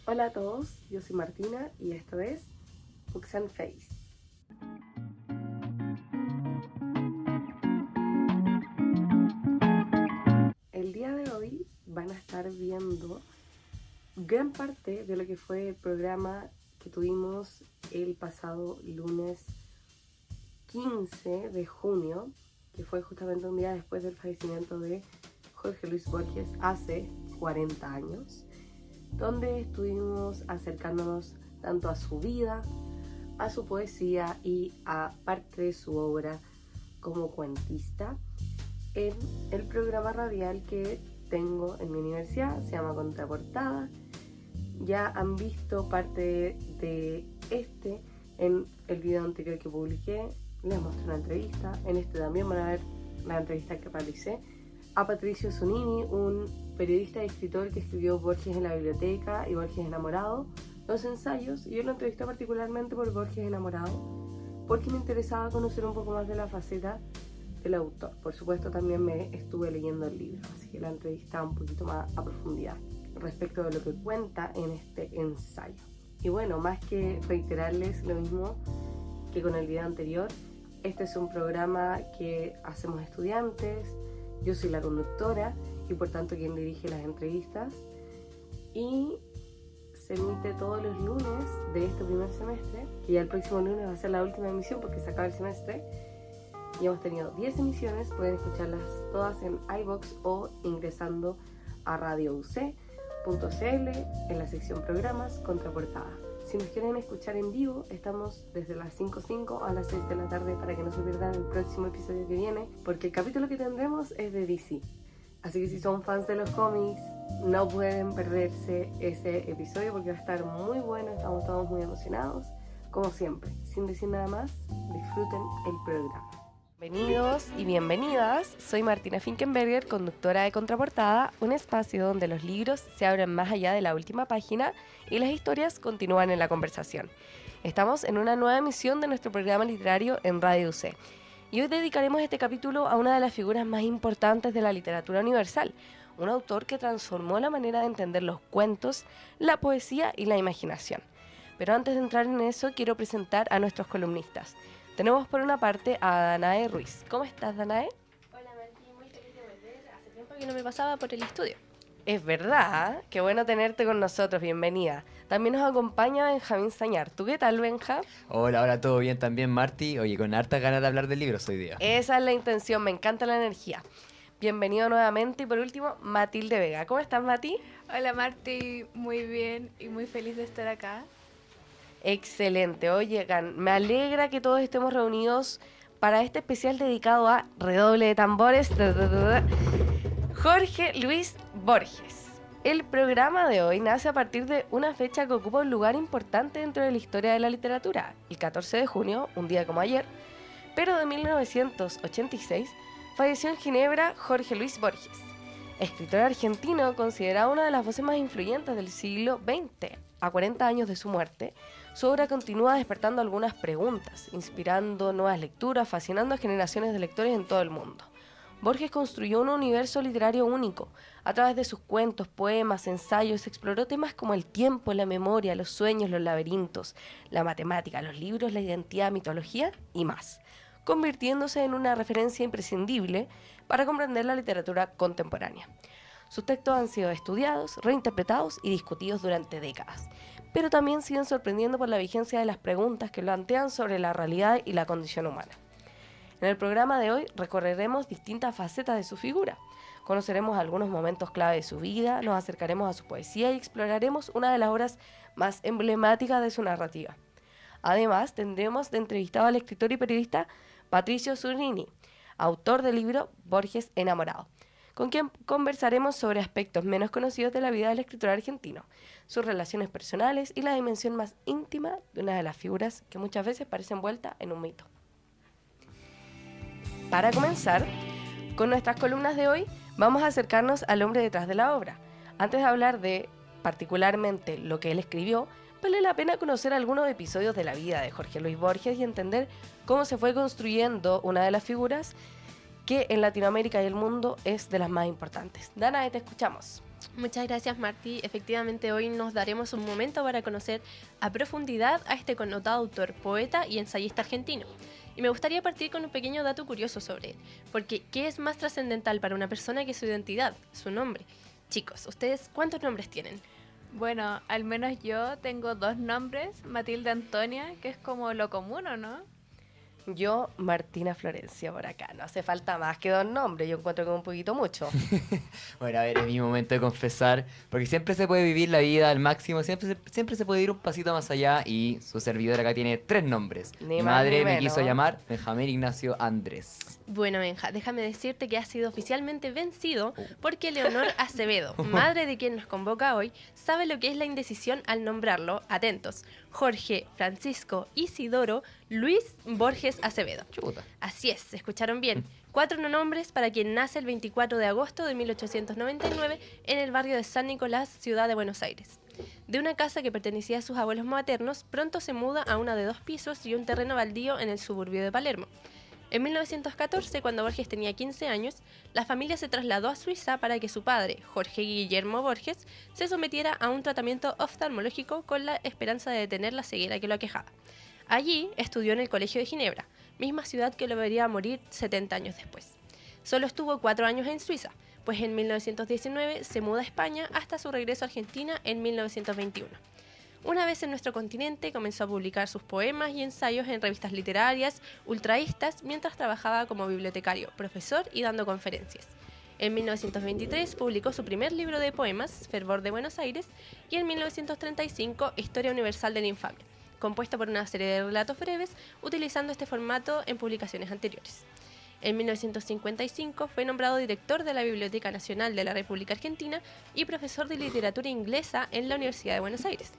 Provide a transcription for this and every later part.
Hola a todos, yo soy Martina y esto es Books and Face. El día de hoy van a estar viendo gran parte de lo que fue el programa que tuvimos el pasado lunes 15 de junio, que fue justamente un día después del fallecimiento de Jorge Luis Borges hace 40 años, donde estuvimos acercándonos tanto a su vida, a su poesía y a parte de su obra como cuentista en el programa radial que tengo en mi universidad, se llama Contraportada. Ya han visto parte de este en el video anterior que publiqué, les mostré una entrevista, en este también van a ver la entrevista que realicé a Patricio Zunini, un periodista y escritor que escribió Borges en la biblioteca y Borges enamorado, los ensayos, y yo lo entrevisté particularmente por Borges enamorado, porque me interesaba conocer un poco más de la faceta del autor. Por supuesto también me estuve leyendo el libro, así que la entrevista un poquito más a profundidad respecto de lo que cuenta en este ensayo. Y bueno, más que reiterarles lo mismo que con el video anterior, este es un programa que hacemos estudiantes, yo soy la conductora y por tanto quien dirige las entrevistas, y se emite todos los lunes de este primer semestre, que ya el próximo lunes va a ser la última emisión porque se acaba el semestre. Y hemos tenido 10 emisiones, pueden escucharlas todas en iVoox o ingresando a radiouc.cl en la sección programas Contraportada. Si nos quieren escuchar en vivo, estamos desde las 5:05 a las 6 de la tarde para que no se pierdan el próximo episodio que viene, porque el capítulo que tendremos es de DC. Así que si son fans de los cómics, no pueden perderse ese episodio porque va a estar muy bueno, estamos todos muy emocionados. Como siempre, sin decir nada más, disfruten el programa. Bienvenidos y bienvenidas, soy Martina Finkenberger, conductora de Contraportada, un espacio donde los libros se abren más allá de la última página y las historias continúan en la conversación. Estamos en una nueva emisión de nuestro programa literario en Radio UC y hoy dedicaremos este capítulo a una de las figuras más importantes de la literatura universal, un autor que transformó la manera de entender los cuentos, la poesía y la imaginación. Pero antes de entrar en eso, quiero presentar a nuestros columnistas. Tenemos por una parte a Danae Ruiz. ¿Cómo estás, Danae? Hola, Martín, muy feliz de volver. Hace tiempo que no me pasaba por el estudio. Es verdad, qué bueno tenerte con nosotros, bienvenida. También nos acompaña Benjamín Sañar. ¿Tú qué tal, Benja? Hola, todo bien también, Marty. Oye, con hartas ganas de hablar de libros hoy día. Esa es la intención, me encanta la energía. Bienvenido nuevamente y por último, Matilde Vega. ¿Cómo estás, Mati? Hola Marti, muy bien y muy feliz de estar acá. Excelente. Oye, me alegra que todos estemos reunidos para este especial dedicado a redoble de tambores. Jorge Luis Borges. El programa de hoy nace a partir de una fecha que ocupa un lugar importante dentro de la historia de la literatura. El 14 de junio, un día como ayer, pero de 1986, falleció en Ginebra Jorge Luis Borges, escritor argentino considerado una de las voces más influyentes del siglo XX. A 40 años de su muerte, su obra continúa despertando algunas preguntas, inspirando nuevas lecturas, fascinando a generaciones de lectores en todo el mundo. Borges construyó un universo literario único. A través de sus cuentos, poemas, ensayos, exploró temas como el tiempo, la memoria, los sueños, los laberintos, la matemática, los libros, la identidad, mitología y más, convirtiéndose en una referencia imprescindible para comprender la literatura contemporánea. Sus textos han sido estudiados, reinterpretados y discutidos durante décadas, pero también siguen sorprendiendo por la vigencia de las preguntas que plantean sobre la realidad y la condición humana. En el programa de hoy recorreremos distintas facetas de su figura, conoceremos algunos momentos clave de su vida, nos acercaremos a su poesía y exploraremos una de las obras más emblemáticas de su narrativa. Además, tendremos de entrevistado al escritor y periodista Patricio Zunini, autor del libro Borges enamorado, con quien conversaremos sobre aspectos menos conocidos de la vida del escritor argentino, sus relaciones personales y la dimensión más íntima de una de las figuras que muchas veces parece envuelta en un mito. Para comenzar, con nuestras columnas de hoy, vamos a acercarnos al hombre detrás de la obra. Antes de hablar de particularmente lo que él escribió, vale la pena conocer algunos episodios de la vida de Jorge Luis Borges y entender cómo se fue construyendo una de las figuras que en Latinoamérica y el mundo es de las más importantes. Danae, te escuchamos. Muchas gracias, Martí. Efectivamente, hoy nos daremos un momento para conocer a profundidad a este connotado autor, poeta y ensayista argentino. Y me gustaría partir con un pequeño dato curioso sobre él, porque ¿qué es más trascendental para una persona que su identidad, su nombre? Chicos, ¿ustedes cuántos nombres tienen? Bueno, al menos yo tengo 2 nombres, Matilde Antonia, que es como lo común, ¿o no? Yo, Martina Florencia, por acá. No hace falta más que 2 nombres. Yo encuentro que es un poquito mucho. Bueno, a ver, es mi momento de confesar, porque siempre se puede vivir la vida al máximo, siempre se puede ir un pasito más allá y su servidor acá tiene 3 nombres. Ni Mi más madre ni me menos. quiso llamar Benjamín Ignacio Andrés. Bueno, Benja, déjame decirte que has sido oficialmente vencido porque Leonor Acevedo, madre de quien nos convoca hoy, sabe lo que es la indecisión al nombrarlo, atentos, Jorge Francisco Isidoro Luis Borges Acevedo. Chuta. Así es, escucharon bien. 4 nombres para quien nace el 24 de agosto de 1899 en el barrio de San Nicolás, ciudad de Buenos Aires. De una casa que pertenecía a sus abuelos maternos, pronto se muda a una de 2 pisos y un terreno baldío en el suburbio de Palermo. En 1914, cuando Borges tenía 15 años, la familia se trasladó a Suiza para que su padre, Jorge Guillermo Borges, se sometiera a un tratamiento oftalmológico con la esperanza de detener la ceguera que lo aquejaba. Allí estudió en el Colegio de Ginebra, misma ciudad que lo vería morir 70 años después. Solo estuvo 4 años en Suiza, pues en 1919 se muda a España hasta su regreso a Argentina en 1921. Una vez en nuestro continente comenzó a publicar sus poemas y ensayos en revistas literarias, ultraístas, mientras trabajaba como bibliotecario, profesor y dando conferencias. En 1923 publicó su primer libro de poemas, Fervor de Buenos Aires, y en 1935 Historia Universal de la Infamia, compuesta por una serie de relatos breves, utilizando este formato en publicaciones anteriores. En 1955 fue nombrado director de la Biblioteca Nacional de la República Argentina y profesor de literatura inglesa en la Universidad de Buenos Aires.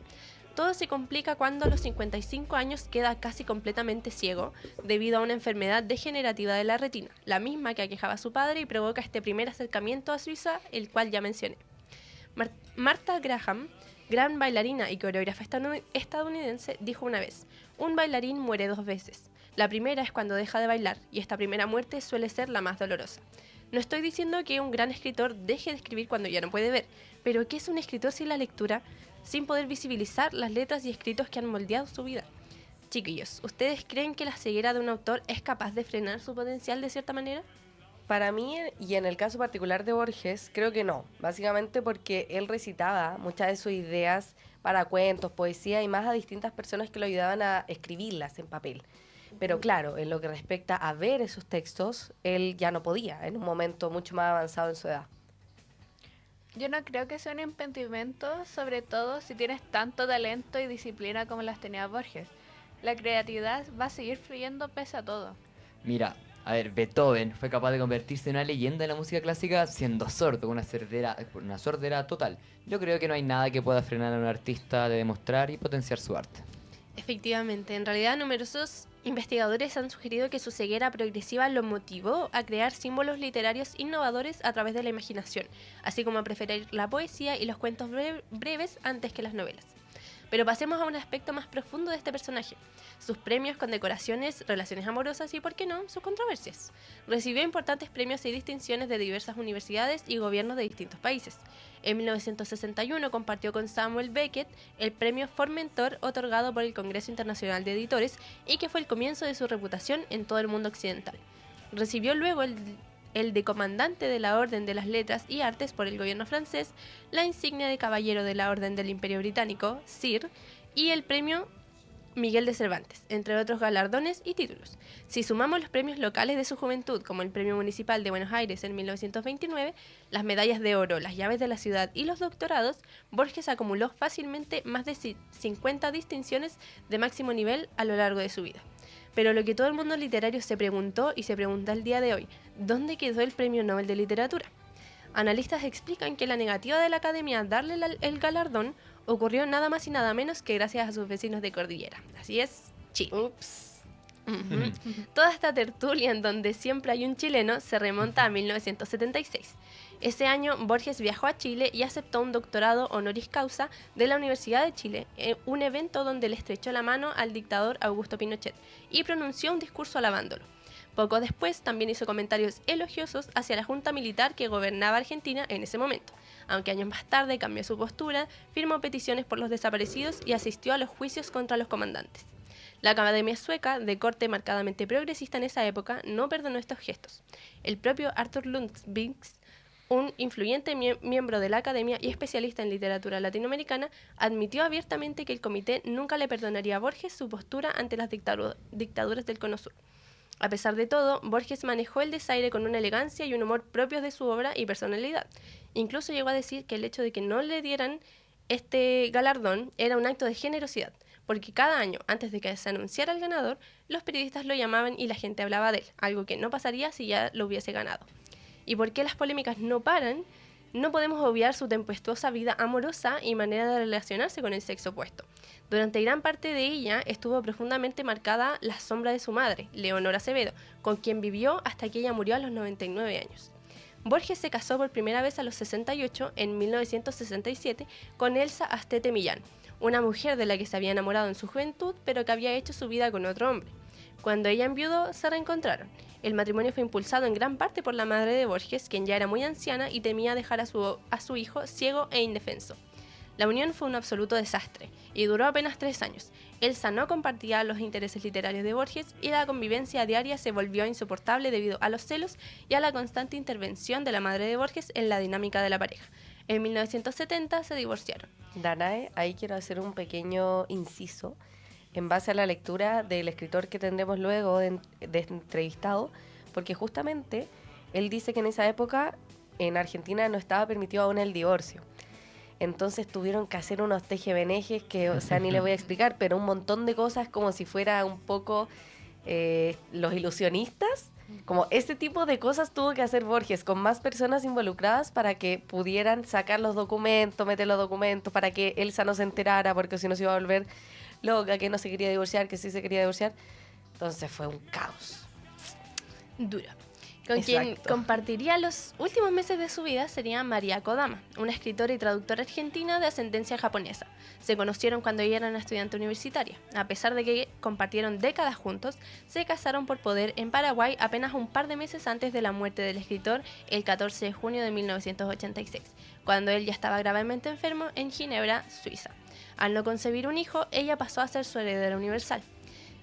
Todo se complica cuando a los 55 años queda casi completamente ciego debido a una enfermedad degenerativa de la retina, la misma que aquejaba a su padre y provoca este primer acercamiento a Suiza, el cual ya mencioné. Martha Graham, gran bailarina y coreógrafa estadounidense, dijo una vez: un bailarín muere 2 veces. La primera es cuando deja de bailar, y esta primera muerte suele ser la más dolorosa. No estoy diciendo que un gran escritor deje de escribir cuando ya no puede ver, pero ¿qué es un escritor sin la lectura, sin poder visibilizar las letras y escritos que han moldeado su vida? Chiquillos, ¿ustedes creen que la ceguera de un autor es capaz de frenar su potencial de cierta manera? Para mí, y en el caso particular de Borges, creo que no. Básicamente porque él recitaba muchas de sus ideas para cuentos, poesía y más a distintas personas que lo ayudaban a escribirlas en papel. Pero claro, en lo que respecta a ver esos textos, él ya no podía, en un momento mucho más avanzado en su edad. Yo no creo que sea un impedimento, sobre todo si tienes tanto talento y disciplina como las tenía Borges. La creatividad va a seguir fluyendo pese a todo. Mira, a ver, Beethoven fue capaz de convertirse en una leyenda de la música clásica siendo sordo, con una sordera total. Yo creo que no hay nada que pueda frenar a un artista de demostrar y potenciar su arte. Efectivamente, en realidad numerosos investigadores han sugerido que su ceguera progresiva lo motivó a crear símbolos literarios innovadores a través de la imaginación, así como a preferir la poesía y los cuentos breves antes que las novelas. Pero pasemos a un aspecto más profundo de este personaje: sus premios, condecoraciones, relaciones amorosas y, por qué no, sus controversias. Recibió importantes premios y distinciones de diversas universidades y gobiernos de distintos países. En 1961 compartió con Samuel Beckett el premio Formentor, otorgado por el Congreso Internacional de Editores, y que fue el comienzo de su reputación en todo el mundo occidental. Recibió luego el de Comandante de la Orden de las Letras y Artes por el gobierno francés, la insignia de Caballero de la Orden del Imperio Británico, Sir, y el premio Miguel de Cervantes, entre otros galardones y títulos. Si sumamos los premios locales de su juventud, como el Premio Municipal de Buenos Aires en 1929, las medallas de oro, las llaves de la ciudad y los doctorados, Borges acumuló fácilmente más de 50 distinciones de máximo nivel a lo largo de su vida. Pero lo que todo el mundo literario se preguntó y se pregunta el día de hoy: ¿dónde quedó el Premio Nobel de Literatura? Analistas explican que la negativa de la Academia a darle el galardón ocurrió nada más y nada menos que gracias a sus vecinos de cordillera. Así es, Chile. Ups. Ujú. Toda esta tertulia en donde siempre hay un chileno se remonta a 1976. Ese año Borges viajó a Chile y aceptó un doctorado honoris causa de la Universidad de Chile, un evento donde le estrechó la mano al dictador Augusto Pinochet y pronunció un discurso alabándolo. Poco después también hizo comentarios elogiosos hacia la junta militar que gobernaba Argentina en ese momento. aunque años más tarde cambió su postura, firmó peticiones por los desaparecidos y asistió a los juicios contra los comandantes. La Academia Sueca, de corte marcadamente progresista en esa época, no perdonó estos gestos. El propio Arthur Lundvik, un influyente miembro de la Academia y especialista en literatura latinoamericana, admitió abiertamente que el comité nunca le perdonaría a Borges su postura ante las dictaduras del Cono Sur. A pesar de todo, Borges manejó el desaire con una elegancia y un humor propios de su obra y personalidad. Incluso llegó a decir que el hecho de que no le dieran este galardón era un acto de generosidad, porque cada año, antes de que se anunciara el ganador, los periodistas lo llamaban y la gente hablaba de él, algo que no pasaría si ya lo hubiese ganado. ¿Y por qué las polémicas no paran? No podemos obviar su tempestuosa vida amorosa y manera de relacionarse con el sexo opuesto. Durante gran parte de ella estuvo profundamente marcada la sombra de su madre, Leonor Acevedo, con quien vivió hasta que ella murió a los 99 años. Borges se casó por primera vez a los 68, en 1967, con Elsa Astete Millán, una mujer de la que se había enamorado en su juventud, pero que había hecho su vida con otro hombre. Cuando ella enviudó, se reencontraron. El matrimonio fue impulsado en gran parte por la madre de Borges, quien ya era muy anciana y temía dejar a su hijo ciego e indefenso. La unión fue un absoluto desastre y duró apenas 3 años. Elsa no compartía los intereses literarios de Borges y la convivencia diaria se volvió insoportable debido a los celos y a la constante intervención de la madre de Borges en la dinámica de la pareja. En 1970 se divorciaron. Danae, ahí quiero hacer un pequeño inciso en base a la lectura del escritor que tendremos luego de entrevistado, porque justamente él dice que en esa época en Argentina no estaba permitido aún el divorcio. Entonces tuvieron que hacer unos tejebenejes que, o sea, ni le voy a explicar, pero un montón de cosas como si fuera un poco los ilusionistas. Como ese tipo de cosas tuvo que hacer Borges con más personas involucradas para que pudieran sacar los documentos, meter los documentos, para que Elsa no se enterara, porque si no se iba a volver loca, que no se quería divorciar, que sí se quería divorciar. Entonces fue un caos. Dura. Con quien compartiría los últimos meses de su vida sería María Kodama, una escritora y traductora argentina de ascendencia japonesa. Se conocieron cuando ella era una estudiante universitaria. A pesar de que compartieron décadas juntos, se casaron por poder en Paraguay apenas un par de meses antes de la muerte del escritor, el 14 de junio de 1986, cuando él ya estaba gravemente enfermo en Ginebra, Suiza. Al no concebir un hijo, ella pasó a ser su heredera universal.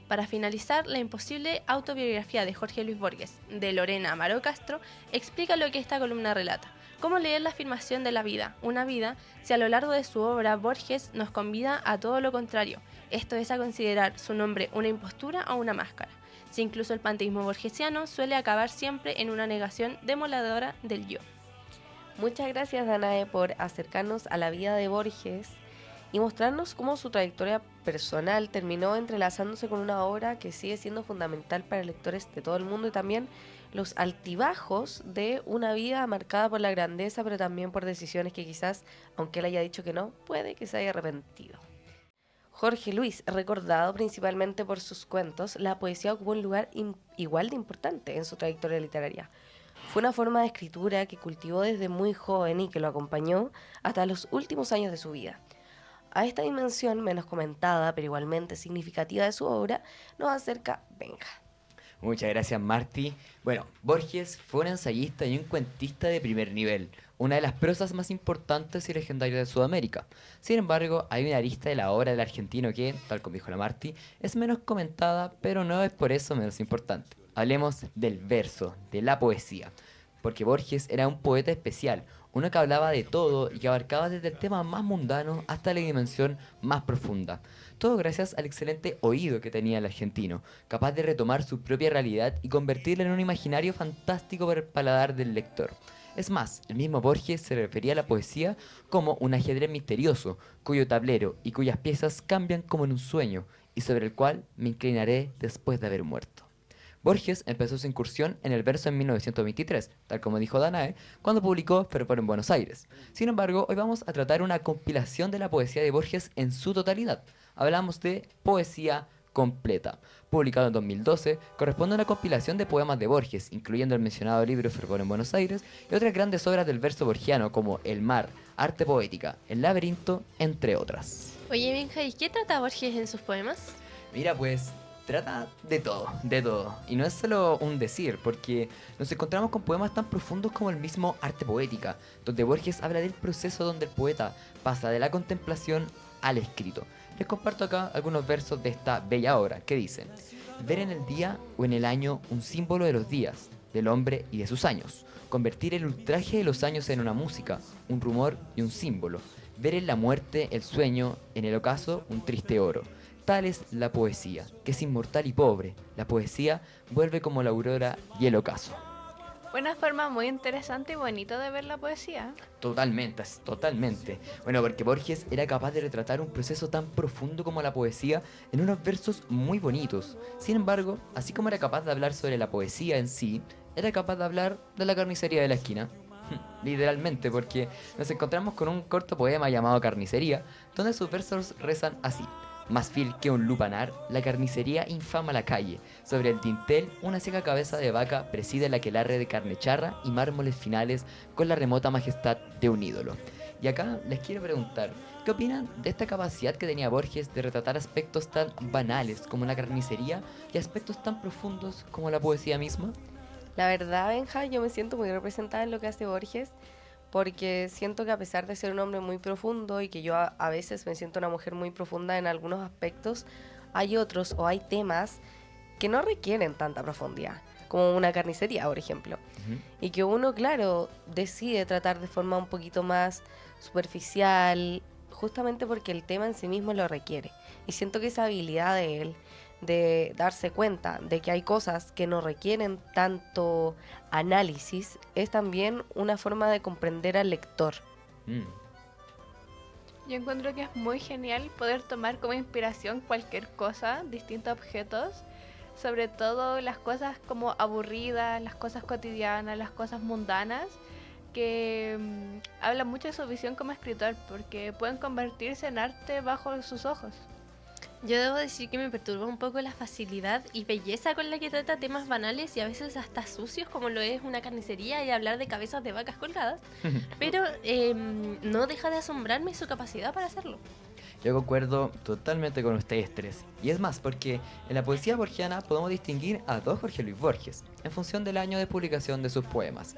Para finalizar, la imposible autobiografía de Jorge Luis Borges, de Lorena Amaro Castro, explica lo que esta columna relata. Cómo leer la afirmación de la vida, una vida, si a lo largo de su obra Borges nos convida a todo lo contrario, esto es a considerar su nombre una impostura o una máscara. Si incluso el panteísmo borgesiano suele acabar siempre en una negación demoledora del yo. Muchas gracias, Danae, por acercarnos a la vida de Borges y mostrarnos cómo su trayectoria personal terminó entrelazándose con una obra que sigue siendo fundamental para lectores de todo el mundo, y también los altibajos de una vida marcada por la grandeza, pero también por decisiones que quizás, aunque él haya dicho que no, puede que se haya arrepentido. Jorge Luis, recordado principalmente por sus cuentos, la poesía ocupó un lugar igual de importante en su trayectoria literaria. Fue una forma de escritura que cultivó desde muy joven y que lo acompañó hasta los últimos años de su vida. A esta dimensión menos comentada, pero igualmente significativa de su obra, nos acerca Benja. Muchas gracias, Marty. Bueno, Borges fue un ensayista y un cuentista de primer nivel, una de las prosas más importantes y legendarias de Sudamérica. Sin embargo, hay una arista de la obra del argentino que, tal como dijo la Marty, es menos comentada, pero no es por eso menos importante. Hablemos del verso, de la poesía, porque Borges era un poeta especial, uno que hablaba de todo y que abarcaba desde el tema más mundano hasta la dimensión más profunda. Todo gracias al excelente oído que tenía el argentino, capaz de retomar su propia realidad y convertirla en un imaginario fantástico para el paladar del lector. Es más, el mismo Borges se refería a la poesía como un ajedrez misterioso, cuyo tablero y cuyas piezas cambian como en un sueño, y sobre el cual me inclinaré después de haber muerto. Borges empezó su incursión en el verso en 1923, tal como dijo Danae, cuando publicó Fervor en Buenos Aires. Sin embargo, hoy vamos a tratar una compilación de la poesía de Borges en su totalidad. Hablamos de Poesía Completa. Publicado en 2012, corresponde a una compilación de poemas de Borges, incluyendo el mencionado libro Fervor en Buenos Aires y otras grandes obras del verso borgiano como El mar, Arte poética, El laberinto, entre otras. Oye, Benja, ¿y qué trata Borges en sus poemas? Mira, pues trata de todo, de todo. Y no es solo un decir, porque nos encontramos con poemas tan profundos como el mismo Arte Poética, donde Borges habla del proceso donde el poeta pasa de la contemplación al escrito. Les comparto acá algunos versos de esta bella obra que dicen: ver en el día o en el año un símbolo de los días, del hombre y de sus años. Convertir el ultraje de los años en una música, un rumor y un símbolo. Ver en la muerte el sueño, en el ocaso un triste oro. Tal es la poesía, que es inmortal y pobre. La poesía vuelve como la aurora y el ocaso. Una forma muy interesante y bonita de ver la poesía. Totalmente, totalmente. Bueno, porque Borges era capaz de retratar un proceso tan profundo como la poesía en unos versos muy bonitos. Sin embargo, así como era capaz de hablar sobre la poesía en sí, era capaz de hablar de la carnicería de la esquina. Literalmente, porque nos encontramos con un corto poema llamado Carnicería, donde sus versos rezan así: más vil que un lupanar, la carnicería infama la calle. Sobre el dintel, una seca cabeza de vaca preside el aquelarre de carne charra y mármoles finales con la remota majestad de un ídolo. Y acá les quiero preguntar, ¿qué opinan de esta capacidad que tenía Borges de retratar aspectos tan banales como la carnicería y aspectos tan profundos como la poesía misma? La verdad, Benja, yo me siento muy representada en lo que hace Borges, porque siento que a pesar de ser un hombre muy profundo y que yo a veces me siento una mujer muy profunda en algunos aspectos, hay otros o hay temas que no requieren tanta profundidad, como una carnicería, por ejemplo. Y que uno, claro, decide tratar de forma un poquito más superficial, justamente porque el tema en sí mismo lo requiere. Y siento que esa habilidad de él de darse cuenta de que hay cosas que no requieren tanto análisis es también una forma de comprender al lector. Yo encuentro que es muy genial poder tomar como inspiración cualquier cosa, distintos objetos, sobre todo las cosas como aburridas, las cosas cotidianas, las cosas mundanas, que hablan mucho de su visión como escritor, porque pueden convertirse en arte bajo sus ojos. Yo debo decir que me perturba un poco la facilidad y belleza con la que trata temas banales y a veces hasta sucios, como lo es una carnicería y hablar de cabezas de vacas colgadas, pero no deja de asombrarme su capacidad para hacerlo. Yo concuerdo totalmente con ustedes tres. Y es más, porque en la poesía borgiana podemos distinguir a dos Jorge Luis Borges, en función del año de publicación de sus poemas.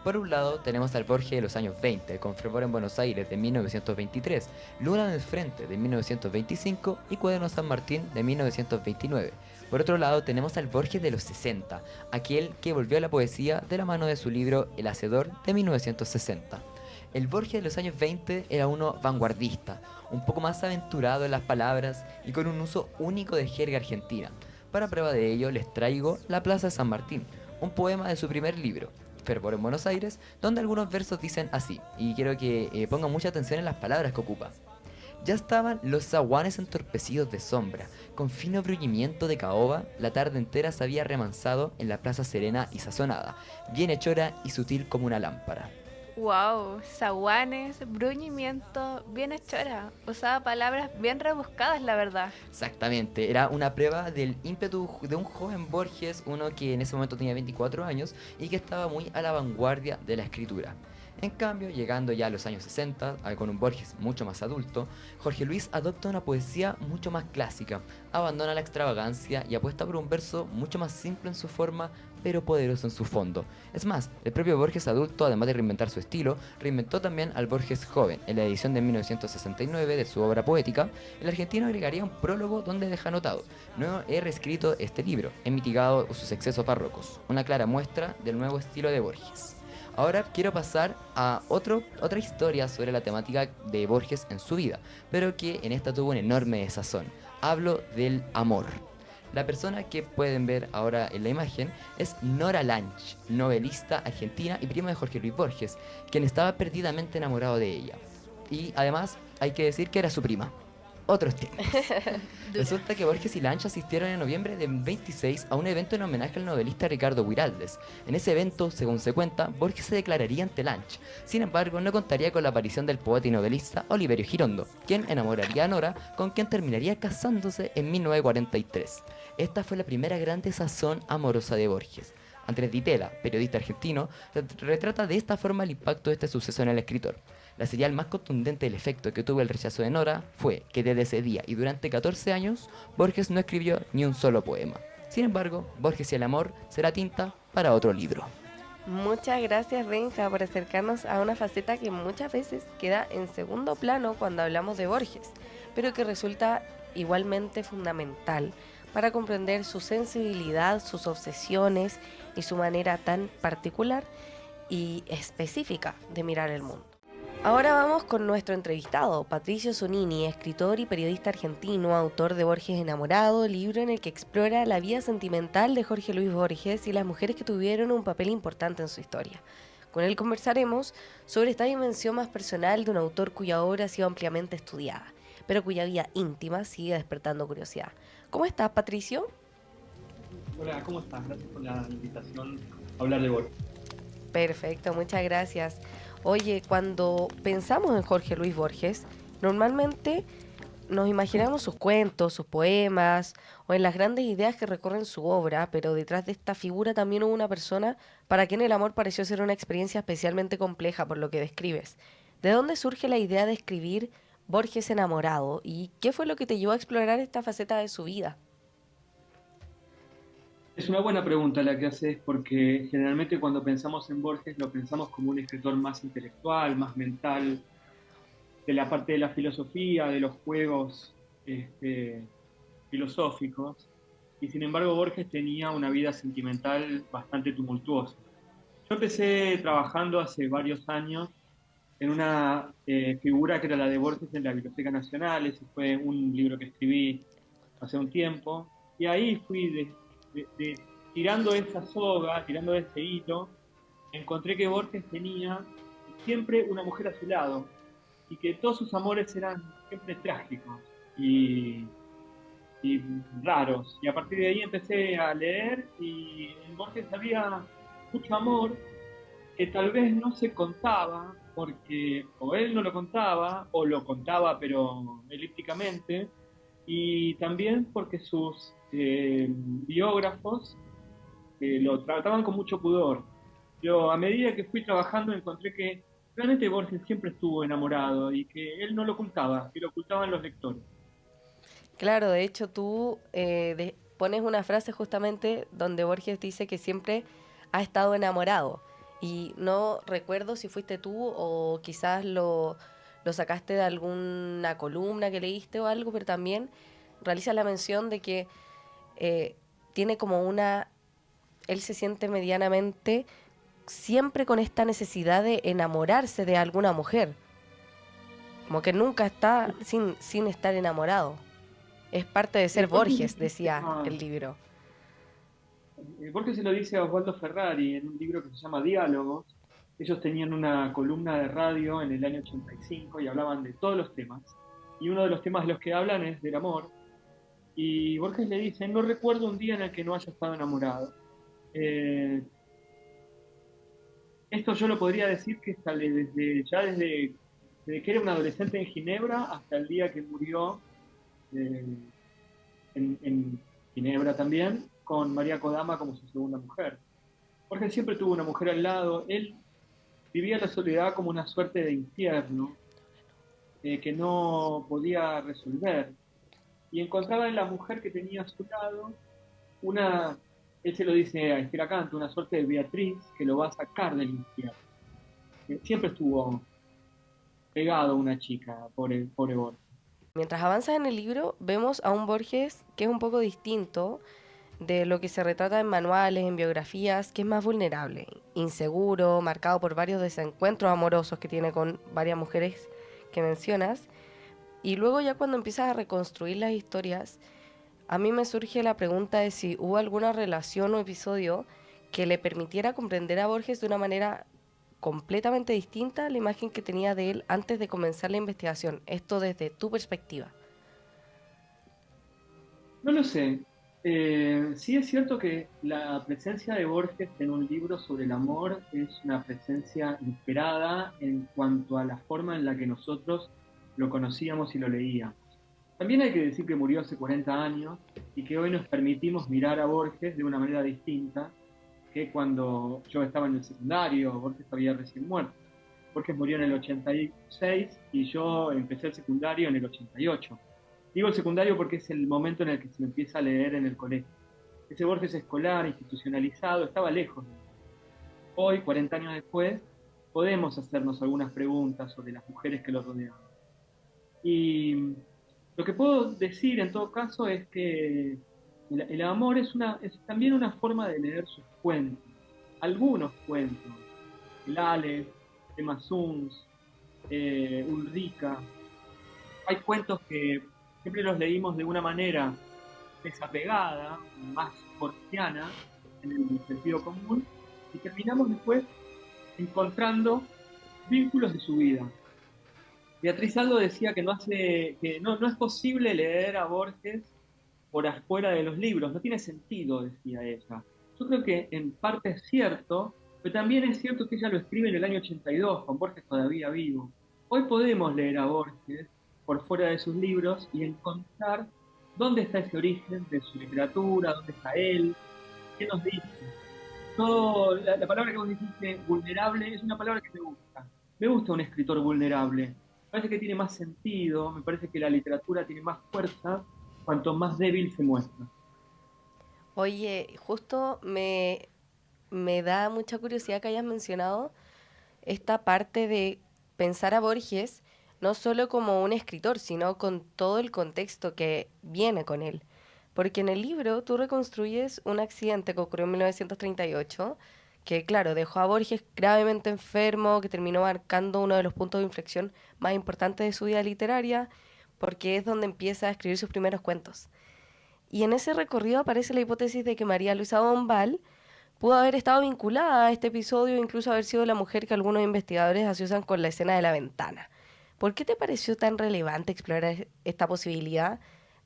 Por un lado, tenemos al Borges de los años 20, con Fervor en Buenos Aires de 1923, Luna en el Frente de 1925 y Cuaderno San Martín de 1929. Por otro lado, tenemos al Borges de los 60, aquel que volvió a la poesía de la mano de su libro El Hacedor de 1960. El Borges de los años 20 era uno vanguardista, un poco más aventurado en las palabras y con un uso único de jerga argentina. Para prueba de ello les traigo La Plaza de San Martín, un poema de su primer libro, Fervor en Buenos Aires, donde algunos versos dicen así, y quiero que pongan mucha atención en las palabras que ocupa. Ya estaban los zaguanes entorpecidos de sombra, con fino bruñimiento de caoba, la tarde entera se había remansado en la plaza serena y sazonada, bien hechora y sutil como una lámpara. Wow, zaguanes, bruñimiento, bien hechora. Usaba palabras bien rebuscadas, la verdad. Exactamente, era una prueba del ímpetu de un joven Borges, uno que en ese momento tenía 24 años y que estaba muy a la vanguardia de la escritura. En cambio, llegando ya a los años 60, con un Borges mucho más adulto, Jorge Luis adopta una poesía mucho más clásica, abandona la extravagancia y apuesta por un verso mucho más simple en su forma, pero poderoso en su fondo. Es más, el propio Borges adulto, además de reinventar su estilo, reinventó también al Borges joven. En la edición de 1969 de su obra poética, el argentino agregaría un prólogo donde deja anotado: no he reescrito este libro, he mitigado sus excesos barrocos, una clara muestra del nuevo estilo de Borges. Ahora quiero pasar a otra historia sobre la temática de Borges en su vida, pero que en esta tuvo un enorme desazón. Hablo del amor. La persona que pueden ver ahora en la imagen es Nora Lange, novelista argentina y prima de Jorge Luis Borges, quien estaba perdidamente enamorado de ella. Y además hay que decir que era su prima. Otros temas. Resulta que Borges y Lange asistieron en noviembre de 26 a un evento en homenaje al novelista Ricardo Guiraldes. En ese evento, según se cuenta, Borges se declararía ante Lange. Sin embargo, no contaría con la aparición del poeta y novelista Oliverio Girondo, quien enamoraría a Nora, con quien terminaría casándose en 1943. Esta fue la primera gran desazón amorosa de Borges. Andrés Ditela, periodista argentino, retrata de esta forma el impacto de este suceso en el escritor. La señal más contundente del efecto que tuvo el rechazo de Nora fue que desde ese día y durante 14 años, Borges no escribió ni un solo poema. Sin embargo, Borges y el amor será tinta para otro libro. Muchas gracias, Benja, por acercarnos a una faceta que muchas veces queda en segundo plano cuando hablamos de Borges, pero que resulta igualmente fundamental para comprender su sensibilidad, sus obsesiones y su manera tan particular y específica de mirar el mundo. Ahora vamos con nuestro entrevistado, Patricio Zunini, escritor y periodista argentino, autor de Borges Enamorado, libro en el que explora la vida sentimental de Jorge Luis Borges y las mujeres que tuvieron un papel importante en su historia. Con él conversaremos sobre esta dimensión más personal de un autor cuya obra ha sido ampliamente estudiada, pero cuya vida íntima sigue despertando curiosidad. ¿Cómo estás, Patricio? Hola, ¿cómo estás? Gracias por la invitación a hablar de Borges. Perfecto, muchas gracias. Oye, cuando pensamos en Jorge Luis Borges, normalmente nos imaginamos sus cuentos, sus poemas o en las grandes ideas que recorren su obra, pero detrás de esta figura también hubo una persona para quien el amor pareció ser una experiencia especialmente compleja por lo que describes. ¿De dónde surge la idea de escribir Borges Enamorado y qué fue lo que te llevó a explorar esta faceta de su vida? Es una buena pregunta la que haces porque generalmente cuando pensamos en Borges lo pensamos como un escritor más intelectual, más mental, de la parte de la filosofía, de los juegos filosóficos, y sin embargo Borges tenía una vida sentimental bastante tumultuosa. Yo empecé trabajando hace varios años en una figura que era la de Borges en la Biblioteca Nacional. Ese fue un libro que escribí hace un tiempo, y ahí fui tirando esa soga, tirando ese hilo, encontré que Borges tenía siempre una mujer a su lado y que todos sus amores eran siempre trágicos y raros. Y a partir de ahí empecé a leer y en Borges había mucho amor que tal vez no se contaba porque o él no lo contaba o lo contaba pero elípticamente, y también porque sus biógrafos lo trataban con mucho pudor. Yo, a medida que fui trabajando, encontré que realmente Borges siempre estuvo enamorado y que él no lo ocultaba, que lo ocultaban los lectores. Claro, de hecho tú pones una frase justamente donde Borges dice que siempre ha estado enamorado. Y no recuerdo si fuiste tú o quizás lo sacaste de alguna columna que leíste o algo, pero también realiza la mención de que tiene como él se siente medianamente siempre con esta necesidad de enamorarse de alguna mujer. Como que nunca está sin estar enamorado. Es parte de ser Borges, decía el libro. Borges se lo dice a Osvaldo Ferrari en un libro que se llama Diálogos. Ellos tenían una columna de radio en el año 85 y hablaban de todos los temas. Y uno de los temas de los que hablan es del amor. Y Borges le dice: no recuerdo un día en el que no haya estado enamorado. Esto yo lo podría decir que desde que era un adolescente en Ginebra hasta el día que murió en Ginebra también, con María Kodama como su segunda mujer. Borges siempre tuvo una mujer al lado. Él vivía la soledad como una suerte de infierno que no podía resolver. Y encontraba en la mujer que tenía a su lado él se lo dice a Estela Canto, una suerte de Beatriz que lo va a sacar del infierno. Siempre estuvo pegado a una chica, pobre Borges. Mientras avanzas en el libro, vemos a un Borges que es un poco distinto de lo que se retrata en manuales, en biografías, que es más vulnerable, inseguro, marcado por varios desencuentros amorosos que tiene con varias mujeres que mencionas. Y luego ya cuando empiezas a reconstruir las historias, a mí me surge la pregunta de si hubo alguna relación o episodio que le permitiera comprender a Borges de una manera completamente distinta a la imagen que tenía de él antes de comenzar la investigación. Esto desde tu perspectiva. No lo sé. Sí es cierto que la presencia de Borges en un libro sobre el amor es una presencia inesperada en cuanto a la forma en la que nosotros lo conocíamos y lo leíamos. También hay que decir que murió hace 40 años y que hoy nos permitimos mirar a Borges de una manera distinta que cuando yo estaba en el secundario. Borges había recién muerto. Borges murió en el 86 y yo empecé el secundario en el 88. Digo el secundario porque es el momento en el que se me empieza a leer en el colegio. Ese Borges escolar, institucionalizado, estaba lejos. Hoy, 40 años después, podemos hacernos algunas preguntas sobre las mujeres que lo rodeaban. Y lo que puedo decir en todo caso es que el amor es también una forma de leer sus cuentos. Algunos cuentos. El Aleph, Emma Suns, Ulrika. Hay cuentos que siempre los leímos de una manera desapegada, más borgiana, en el sentido común, y terminamos después encontrando vínculos de su vida. Beatriz Aldo decía que no es posible leer a Borges por afuera de los libros, no tiene sentido, decía ella. Yo creo que en parte es cierto, pero también es cierto que ella lo escribe en el año 82, con Borges todavía vivo. Hoy podemos leer a Borges por fuera de sus libros y encontrar dónde está ese origen de su literatura, dónde está él, qué nos dice. La palabra que vos dijiste, vulnerable, es una palabra que me gusta. Me gusta un escritor vulnerable. Me parece que tiene más sentido, me parece que la literatura tiene más fuerza cuanto más débil se muestra. Oye, justo me da mucha curiosidad que hayas mencionado esta parte de pensar a Borges no solo como un escritor, sino con todo el contexto que viene con él. Porque en el libro tú reconstruyes un accidente que ocurrió en 1938, que claro, dejó a Borges gravemente enfermo, que terminó marcando uno de los puntos de inflexión más importantes de su vida literaria, porque es donde empieza a escribir sus primeros cuentos. Y en ese recorrido aparece la hipótesis de que María Luisa Bombal pudo haber estado vinculada a este episodio e incluso haber sido la mujer que algunos investigadores asocian con la escena de la ventana. ¿Por qué te pareció tan relevante explorar esta posibilidad?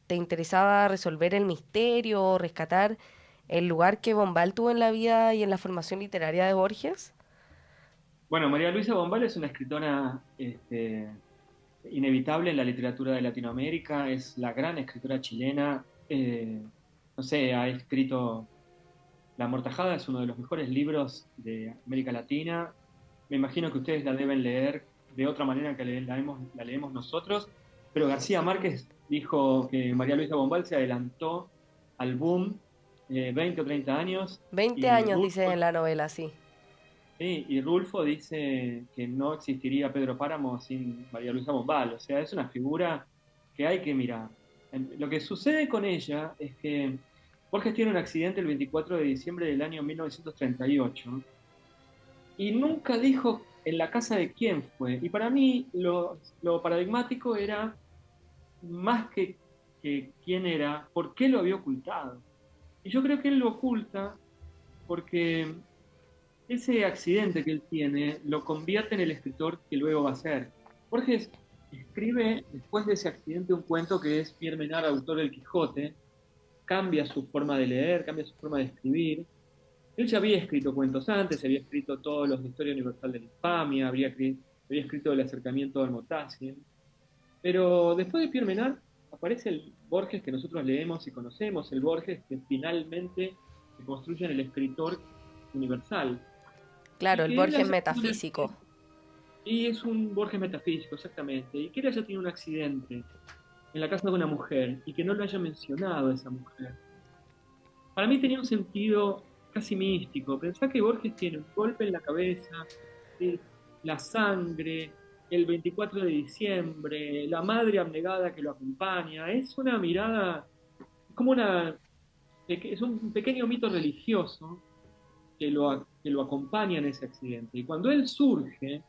¿Te interesaba resolver el misterio o rescatar el lugar que Bombal tuvo en la vida y en la formación literaria de Borges? Bueno, María Luisa Bombal es una escritora inevitable en la literatura de Latinoamérica, es la gran escritora chilena, no sé, ha escrito La Amortajada, es uno de los mejores libros de América Latina, me imagino que ustedes la deben leer de otra manera que la leemos nosotros, pero García Márquez dijo que María Luisa Bombal se adelantó al boom 20 o 30 años. 20 y años, Rulfo, dice en la novela, sí. sí, y Rulfo dice que no existiría Pedro Páramo sin María Luisa Bombal, o sea, es una figura que hay que mirar. Lo que sucede con ella es que Borges tiene un accidente el 24 de diciembre del año 1938 y nunca dijo en la casa de quién fue. Y para mí lo paradigmático era más que quién era, por qué lo había ocultado. Y yo creo que él lo oculta porque ese accidente que él tiene lo convierte en el escritor que luego va a ser. Borges escribe después de ese accidente un cuento que es Pierre Menard, autor del Quijote, cambia su forma de leer, cambia su forma de escribir. Él ya había escrito cuentos antes, había escrito todos los de Historia Universal de la Infamia, había escrito El acercamiento al Motacien, pero después de Pierre Menard aparece el Borges que nosotros leemos y conocemos, el Borges que finalmente se construye en el escritor universal. Claro, el Borges metafísico. Y es un Borges metafísico, exactamente. Y que él haya tenido un accidente en la casa de una mujer y que no lo haya mencionado a esa mujer. Para mí tenía un sentido casi místico. Pensá que Borges tiene un golpe en la cabeza, la sangre, el 24 de diciembre, la madre abnegada que lo acompaña. Es una mirada, es un pequeño mito religioso que lo acompaña en ese accidente. Y cuando él surge,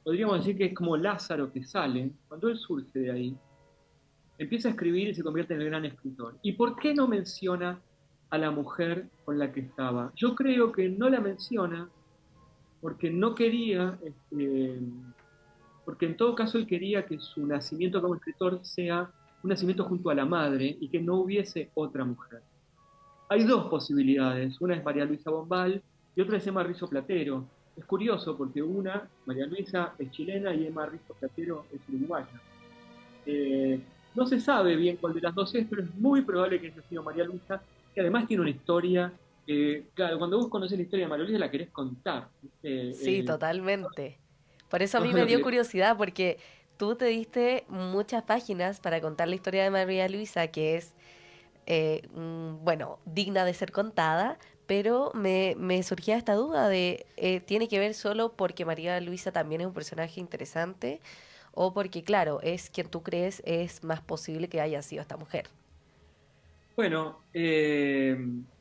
podríamos decir que es como Lázaro que sale, cuando él surge de ahí, empieza a escribir y se convierte en el gran escritor. ¿Y por qué no menciona a la mujer con la que estaba? Yo creo que no la menciona porque no quería, porque en todo caso él quería que su nacimiento como escritor sea un nacimiento junto a la madre y que no hubiese otra mujer. Hay dos posibilidades, una es María Luisa Bombal y otra es Emma Rizzo Platero. Es curioso porque María Luisa, es chilena y Emma Rizzo Platero es uruguaya. No se sabe bien cuál de las dos es, pero es muy probable que haya sido María Luisa, que además tiene una historia, claro, cuando vos conocés la historia de María Luisa la querés contar. Sí, totalmente. Por eso a mí Todo me lo dio que- curiosidad, porque tú te diste muchas páginas para contar la historia de María Luisa, que es, bueno, digna de ser contada, pero me surgía esta duda de, ¿tiene que ver solo porque María Luisa también es un personaje interesante? O porque, claro, es quien tú crees es más posible que haya sido esta mujer. Bueno,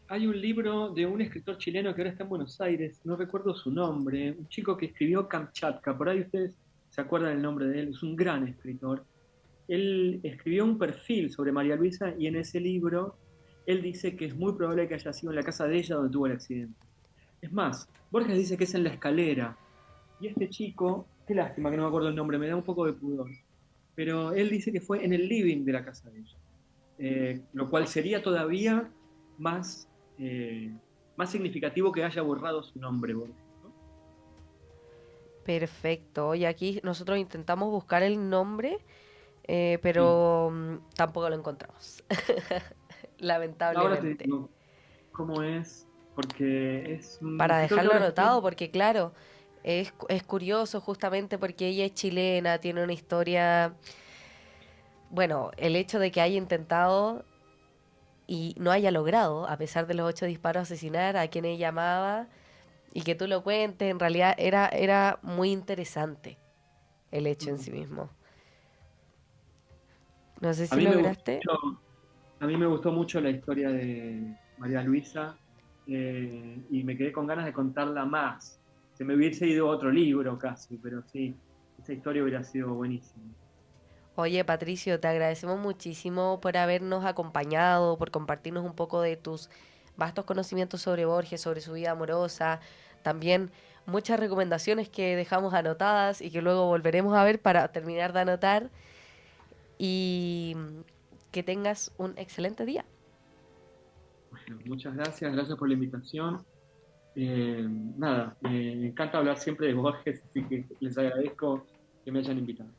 hay un libro de un escritor chileno que ahora está en Buenos Aires, no recuerdo su nombre, un chico que escribió Kamchatka, por ahí ustedes se acuerdan el nombre de él, es un gran escritor. Él escribió un perfil sobre María Luisa y en ese libro él dice que es muy probable que haya sido en la casa de ella donde tuvo el accidente. Es más, Borges dice que es en la escalera. Y este chico, qué lástima que no me acuerdo el nombre, me da un poco de pudor, pero él dice que fue en el living de la casa de ella. Lo cual sería todavía más, más significativo que haya borrado su nombre, Borges, ¿no? Perfecto. Y aquí nosotros intentamos buscar el nombre, Sí. pero tampoco lo encontramos. Ahora te Lamentablemente. digo cómo es, porque es un Para escritor que dejarlo ahora está... anotado, porque claro, es curioso justamente porque ella es chilena, tiene una historia, bueno, el hecho de que haya intentado y no haya logrado, a pesar de los 8 disparos, asesinar a quien ella amaba y que tú lo cuentes, en realidad era muy interesante el hecho en sí mismo. No sé A si mí me gustó lograste. mucho, a mí me gustó mucho la historia de María Luisa y me quedé con ganas de contarla más. Se me hubiese ido otro libro casi, pero sí, esa historia hubiera sido buenísima. Oye, Patricio, te agradecemos muchísimo por habernos acompañado, por compartirnos un poco de tus vastos conocimientos sobre Borges, sobre su vida amorosa, también muchas recomendaciones que dejamos anotadas y que luego volveremos a ver para terminar de anotar y que tengas un excelente día. Bueno, muchas gracias, gracias por la invitación. Nada, me encanta hablar siempre de Borges, así que les agradezco que me hayan invitado.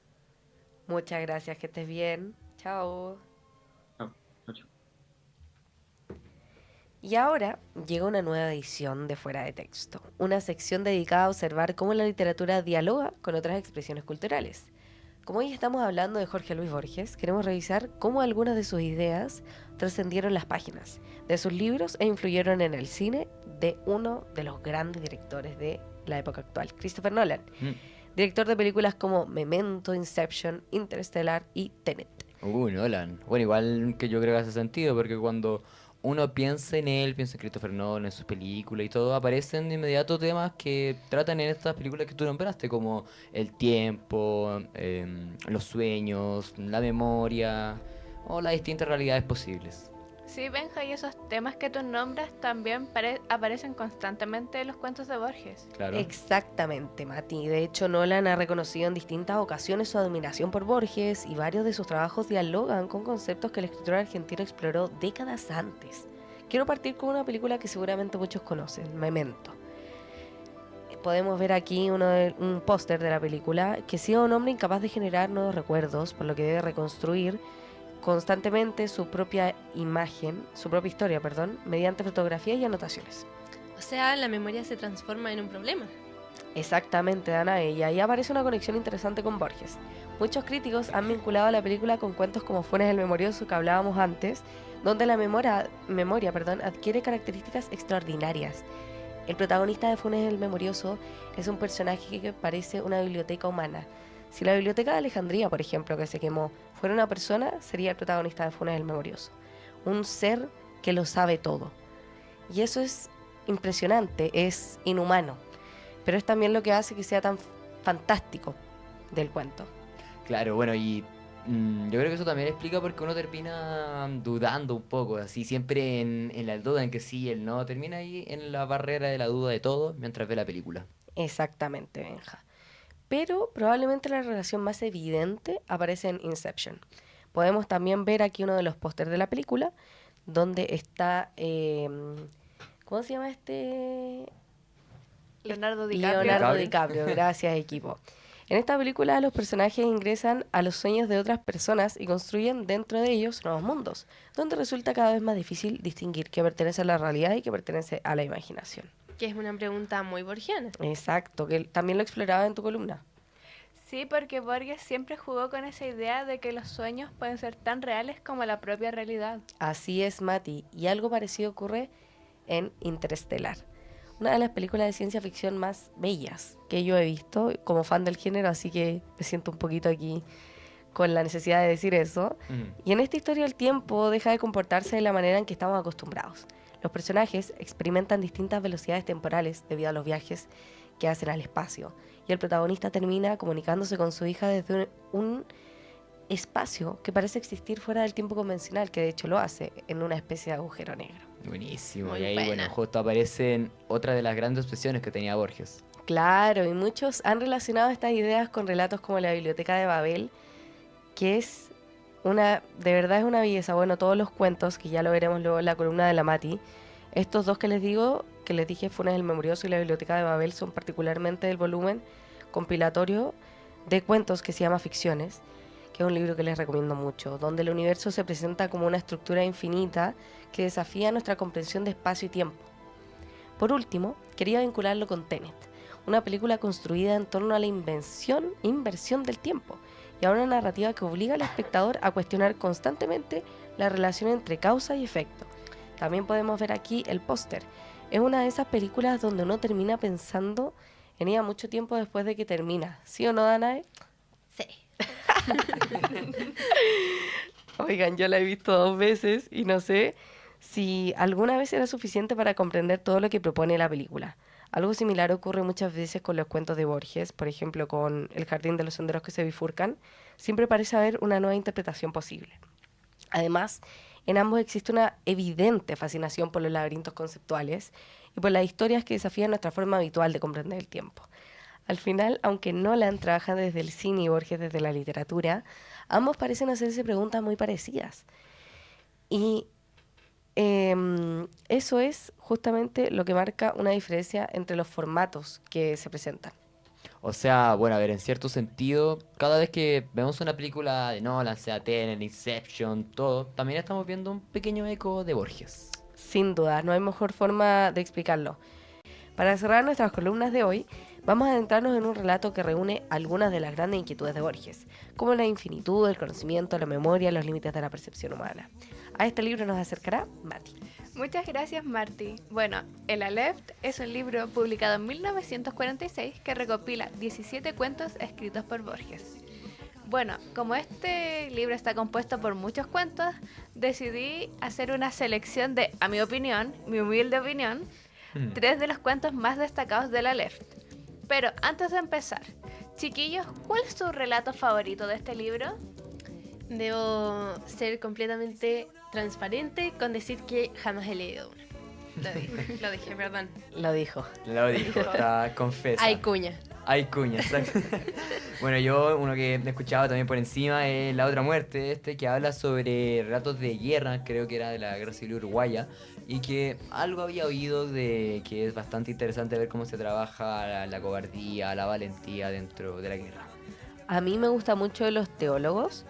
Muchas gracias, que estés bien. Chao. Chao, chao, chao. Y ahora llega una nueva edición de Fuera de Texto, una sección dedicada a observar cómo la literatura dialoga con otras expresiones culturales. Como hoy estamos hablando de Jorge Luis Borges, queremos revisar cómo algunas de sus ideas trascendieron las páginas de sus libros e influyeron en el cine de uno de los grandes directores de la época actual, Christopher Nolan, director de películas como Memento, Inception, Interstellar y Tenet. Nolan. Bueno, igual que yo creo que hace sentido, porque cuando uno piensa en él, piensa en Christopher Nolan, en sus películas y todo, aparecen de inmediato temas que tratan en estas películas que tú nombraste, como el tiempo, los sueños, la memoria o las distintas realidades posibles. Sí, Benja, y esos temas que tú nombras también aparecen constantemente en los cuentos de Borges. Claro. Exactamente, Mati. De hecho, Nolan ha reconocido en distintas ocasiones su admiración por Borges y varios de sus trabajos dialogan con conceptos que el escritor argentino exploró décadas antes. Quiero partir con una película que seguramente muchos conocen, Memento. Podemos ver aquí un póster de la película que sigue a un hombre incapaz de generar nuevos recuerdos, por lo que debe reconstruir constantemente su propia imagen, su propia historia, perdón, mediante fotografías y anotaciones. O sea, la memoria se transforma en un problema. Exactamente, Dana, y ahí aparece una conexión interesante con Borges. Muchos críticos han vinculado la película con cuentos como Funes el Memorioso que hablábamos antes, donde la memoria adquiere características extraordinarias. El protagonista de Funes el Memorioso es un personaje que parece una biblioteca humana. Si la biblioteca de Alejandría, por ejemplo, que se quemó, fuera una persona, sería el protagonista de Funes el Memorioso. Un ser que lo sabe todo. Y eso es impresionante, es inhumano. Pero es también lo que hace que sea tan fantástico del cuento. Claro, bueno, y yo creo que eso también explica por qué uno termina dudando un poco, así siempre en la duda, en que sí, el no, termina ahí en la barrera de la duda de todo mientras ve la película. Exactamente, Benja. Pero probablemente la relación más evidente aparece en Inception. Podemos también ver aquí uno de los pósters de la película, donde está, ¿cómo se llama este? Leonardo DiCaprio. Leonardo DiCaprio, gracias equipo. En esta película los personajes ingresan a los sueños de otras personas y construyen dentro de ellos nuevos mundos, donde resulta cada vez más difícil distinguir qué pertenece a la realidad y qué pertenece a la imaginación. Que es una pregunta muy borgiana. Exacto, que también lo exploraba en tu columna. Sí, porque Borges siempre jugó con esa idea de que los sueños pueden ser tan reales como la propia realidad. Así es, Mati, y algo parecido ocurre en Interestelar, una de las películas de ciencia ficción más bellas que yo he visto como fan del género, así que me siento un poquito aquí con la necesidad de decir eso. Y en esta historia el tiempo deja de comportarse de la manera en que estamos acostumbrados. Los personajes experimentan distintas velocidades temporales debido a los viajes que hacen al espacio, y el protagonista termina comunicándose con su hija desde un espacio que parece existir fuera del tiempo convencional, que de hecho lo hace, en una especie de agujero negro. Buenísimo. Muy y ahí, buena. bueno, justo aparecen otra de las grandes obsesiones que tenía Borges. Claro, y muchos han relacionado estas ideas con relatos como la Biblioteca de Babel, que es de verdad es una belleza. Bueno, todos los cuentos, que ya lo veremos luego en la columna de la Mati, estos dos que les dije, Funes el Memorioso y la Biblioteca de Babel, son particularmente del volumen compilatorio de cuentos que se llama Ficciones, que es un libro que les recomiendo mucho, donde el universo se presenta como una estructura infinita que desafía nuestra comprensión de espacio y tiempo. Por último, quería vincularlo con Tenet, una película construida en torno a la inversión del tiempo, y a una narrativa que obliga al espectador a cuestionar constantemente la relación entre causa y efecto. También podemos ver aquí el póster. Es una de esas películas donde uno termina pensando en ella mucho tiempo después de que termina. ¿Sí o no, Danae? Sí. Oigan, yo la he visto 2 veces y no sé si alguna vez era suficiente para comprender todo lo que propone la película. Algo similar ocurre muchas veces con los cuentos de Borges, por ejemplo con El jardín de los senderos que se bifurcan. Siempre parece haber una nueva interpretación posible. Además, en ambos existe una evidente fascinación por los laberintos conceptuales y por las historias que desafían nuestra forma habitual de comprender el tiempo. Al final, aunque Nolan trabaja desde el cine y Borges desde la literatura, ambos parecen hacerse preguntas muy parecidas. Y eso es justamente lo que marca una diferencia entre los formatos que se presentan. O sea, bueno, a ver, en cierto sentido, cada vez que vemos una película de Nolan, sea Tenet, Inception, todo, también estamos viendo un pequeño eco de Borges. Sin duda, no hay mejor forma de explicarlo. Para cerrar nuestras columnas de hoy, vamos a adentrarnos en un relato que reúne algunas de las grandes inquietudes de Borges, como la infinitud, el conocimiento, la memoria, los límites de la percepción humana. A este libro nos acercará Mati. Muchas gracias, Marty. Bueno, El Aleph es un libro publicado en 1946 que recopila 17 cuentos escritos por Borges. Bueno, como este libro está compuesto por muchos cuentos, decidí hacer una selección de, a mi opinión, mi humilde opinión, 3 de los cuentos más destacados del Aleph. Pero antes de empezar, chiquillos, ¿cuál es su relato favorito de este libro? Debo ser completamente transparente con decir que jamás he leído uno. Lo dije, perdón. Lo dijo. Lo dijo, está confesa. Hay cuña. Hay cuña, exacto. Bueno, yo uno que he escuchado también por encima es La Otra Muerte, que habla sobre relatos de guerra, creo que era de la Guerra Civil Uruguaya, y que algo había oído de que es bastante interesante ver cómo se trabaja la cobardía, la valentía dentro de la guerra. A mí me gusta mucho de los teólogos.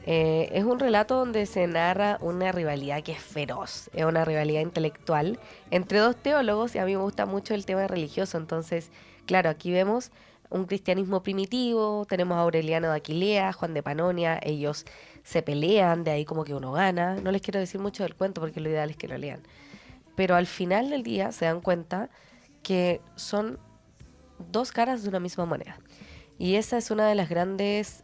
Es un relato donde se narra una rivalidad que es feroz, es una rivalidad intelectual entre 2 teólogos, y a mí me gusta mucho el tema religioso. Entonces, claro, aquí vemos un cristianismo primitivo, tenemos a Aureliano de Aquilea, Juan de Panonia, ellos se pelean, de ahí como que uno gana. No les quiero decir mucho del cuento porque lo ideal es que lo lean, pero al final del día se dan cuenta que son 2 caras de una misma moneda, y esa es una de las grandes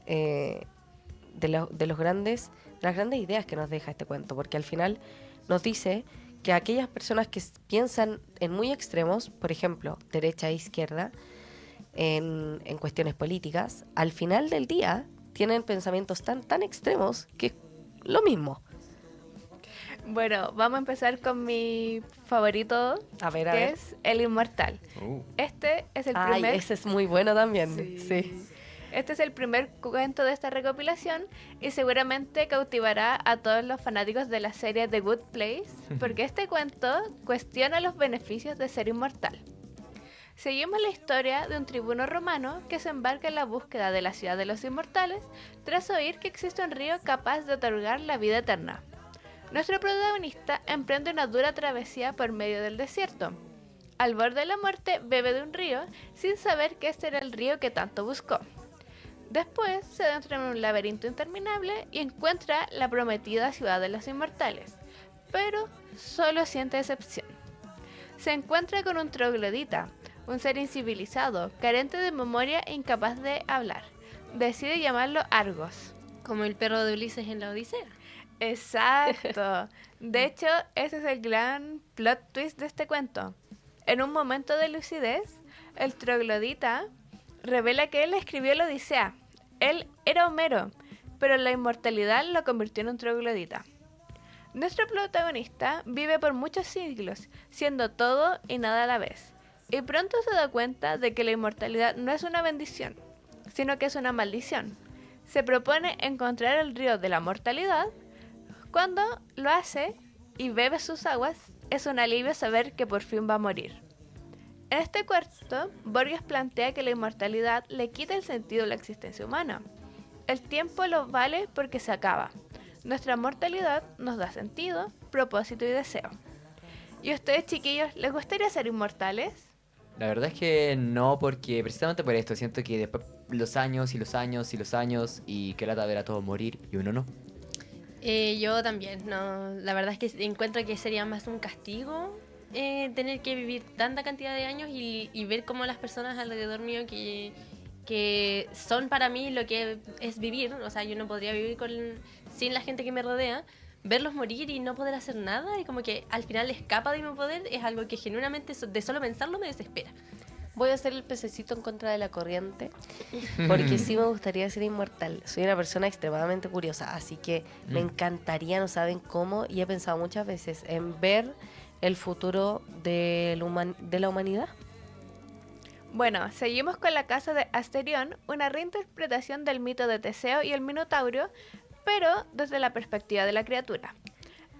de las grandes ideas que nos deja este cuento, porque al final nos dice que aquellas personas que piensan en muy extremos, por ejemplo, derecha e izquierda, en cuestiones políticas, al final del día tienen pensamientos tan extremos que es lo mismo. Bueno, vamos a empezar con mi favorito, A ver. que es El Inmortal. Este es el Ay, primer... ese es muy bueno también. Sí. Este es el primer cuento de esta recopilación y seguramente cautivará a todos los fanáticos de la serie The Good Place, porque este cuento cuestiona los beneficios de ser inmortal. Seguimos la historia de un tribuno romano que se embarca en la búsqueda de la ciudad de los inmortales tras oír que existe un río capaz de otorgar la vida eterna. Nuestro protagonista emprende una dura travesía por medio del desierto. Al borde de la muerte bebe de un río sin saber que este era el río que tanto buscó. Después se adentra en un laberinto interminable y encuentra la prometida ciudad de los inmortales, pero solo siente decepción. Se encuentra con un troglodita, un ser incivilizado, carente de memoria e incapaz de hablar. Decide llamarlo Argos. Como el perro de Ulises en la Odisea. Exacto. De hecho, ese es el gran plot twist de este cuento. En un momento de lucidez, el troglodita revela que él escribió la Odisea. Él era Homero, pero la inmortalidad lo convirtió en un troglodita. Nuestro protagonista vive por muchos siglos, siendo todo y nada a la vez. Y pronto se da cuenta de que la inmortalidad no es una bendición, sino que es una maldición. Se propone encontrar el río de la mortalidad. Cuando lo hace y bebe sus aguas, es un alivio saber que por fin va a morir. En este cuarto, Borges plantea que la inmortalidad le quita el sentido a la existencia humana. El tiempo lo vale porque se acaba. Nuestra mortalidad nos da sentido, propósito y deseo. ¿Y a ustedes, chiquillos, les gustaría ser inmortales? La verdad es que no, porque precisamente por esto siento que después los años y los años y los años y que lata ver a todos morir y uno no. Yo también, no. La verdad es que encuentro que sería más un castigo tener que vivir tanta cantidad de años y ver cómo las personas alrededor mío que son para mí lo que es vivir, o sea, yo no podría vivir sin la gente que me rodea, verlos morir y no poder hacer nada y como que al final escapa de mi poder es algo que genuinamente de solo pensarlo me desespera. Voy a ser el pececito en contra de la corriente, porque sí me gustaría ser inmortal. Soy una persona extremadamente curiosa, así que me encantaría, no saben cómo, y he pensado muchas veces en ver el futuro de la humanidad. Bueno, seguimos con La casa de Asterión, una reinterpretación del mito de Teseo y el Minotauro, pero desde la perspectiva de la criatura.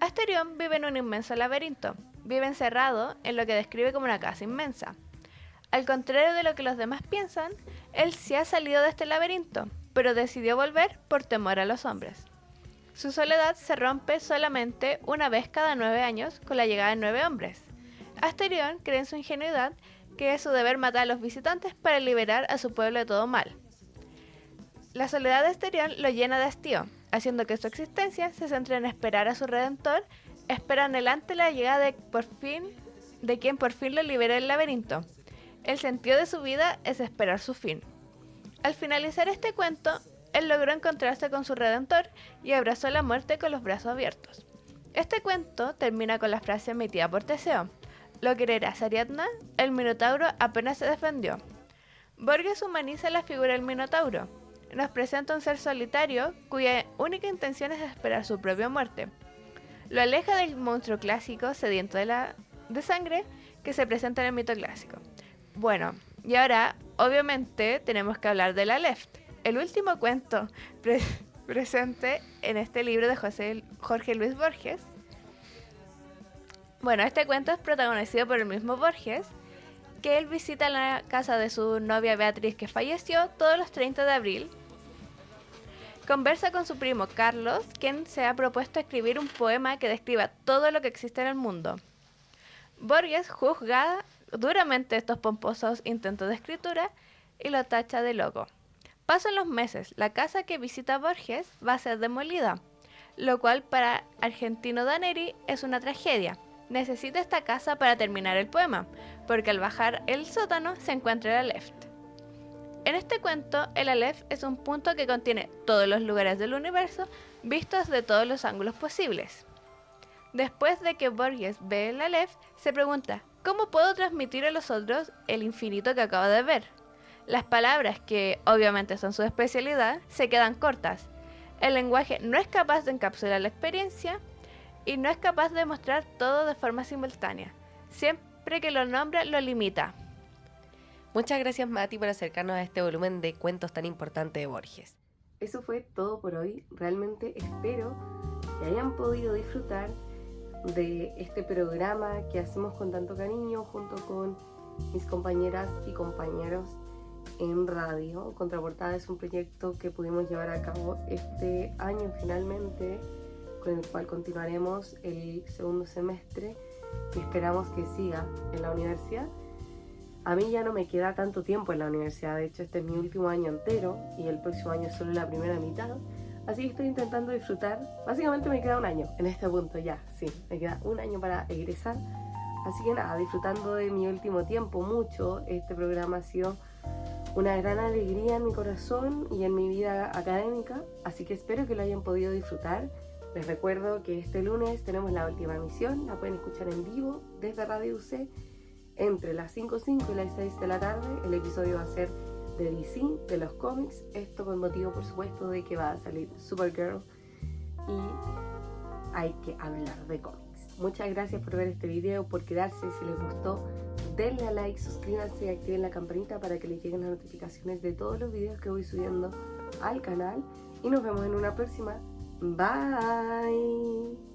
Asterión vive en un inmenso laberinto, vive encerrado en lo que describe como una casa inmensa. Al contrario de lo que los demás piensan, él sí ha salido de este laberinto, pero decidió volver por temor a los hombres. Su soledad se rompe solamente una vez cada 9 años con la llegada de 9 hombres. Asterión cree en su ingenuidad que es su deber matar a los visitantes para liberar a su pueblo de todo mal. La soledad de Asterión lo llena de hastío, haciendo que su existencia se centre en esperar a su redentor, espera anhelante la llegada de quien por fin lo libere del laberinto. El sentido de su vida es esperar su fin. Al finalizar este cuento, él logró encontrarse con su redentor y abrazó la muerte con los brazos abiertos. Este cuento termina con la frase emitida por Teseo: «Lo quererás, Ariadna, el Minotauro apenas se defendió». Borges humaniza la figura del Minotauro. Nos presenta un ser solitario cuya única intención es esperar su propia muerte. Lo aleja del monstruo clásico sediento de sangre que se presenta en el mito clásico. Bueno, y ahora, obviamente, tenemos que hablar de la Left, el último cuento presente en este libro de Jorge Luis Borges. Bueno, este cuento es protagonizado por el mismo Borges, que él visita la casa de su novia Beatriz, que falleció todos los 30 de abril. Conversa con su primo Carlos, quien se ha propuesto escribir un poema que describa todo lo que existe en el mundo. Borges juzga duramente estos pomposos intentos de escritura y lo tacha de loco. Pasan los meses, la casa que visita Borges va a ser demolida, lo cual para Argentino Daneri es una tragedia. Necesita esta casa para terminar el poema, porque al bajar el sótano se encuentra el Aleph. En este cuento, el Aleph es un punto que contiene todos los lugares del universo vistos de todos los ángulos posibles. Después de que Borges ve el Aleph, se pregunta: ¿cómo puedo transmitir a los otros el infinito que acabo de ver? Las palabras, que obviamente son su especialidad, se quedan cortas. El lenguaje no es capaz de encapsular la experiencia y no es capaz de mostrar todo de forma simultánea. Siempre que lo nombra, lo limita. Muchas gracias, Mati, por acercarnos a este volumen de cuentos tan importante de Borges. Eso fue todo por hoy. Realmente espero que hayan podido disfrutar de este programa que hacemos con tanto cariño junto con mis compañeras y compañeros en radio. Contraportada es un proyecto que pudimos llevar a cabo este año finalmente, con el cual continuaremos el segundo semestre y esperamos que siga en la universidad. A mí ya no me queda tanto tiempo en la universidad, de hecho este es mi último año entero y el próximo año es solo la primera mitad, así que estoy intentando disfrutar. Básicamente me queda un año en este punto ya, sí, me queda un año para egresar, así que nada, disfrutando de mi último tiempo mucho. Este programa ha sido una gran alegría en mi corazón y en mi vida académica, así que espero que lo hayan podido disfrutar. Les recuerdo que este lunes tenemos la última emisión, la pueden escuchar en vivo desde Radio UC entre las 5:05 y las 6 de la tarde. El episodio va a ser de DC, de los cómics, esto con motivo por supuesto de que va a salir Supergirl y hay que hablar de cómics. Muchas gracias por ver este video, por quedarse. Si les gustó, denle a like, suscríbanse y activen la campanita para que les lleguen las notificaciones de todos los videos que voy subiendo al canal y nos vemos en una próxima. Bye.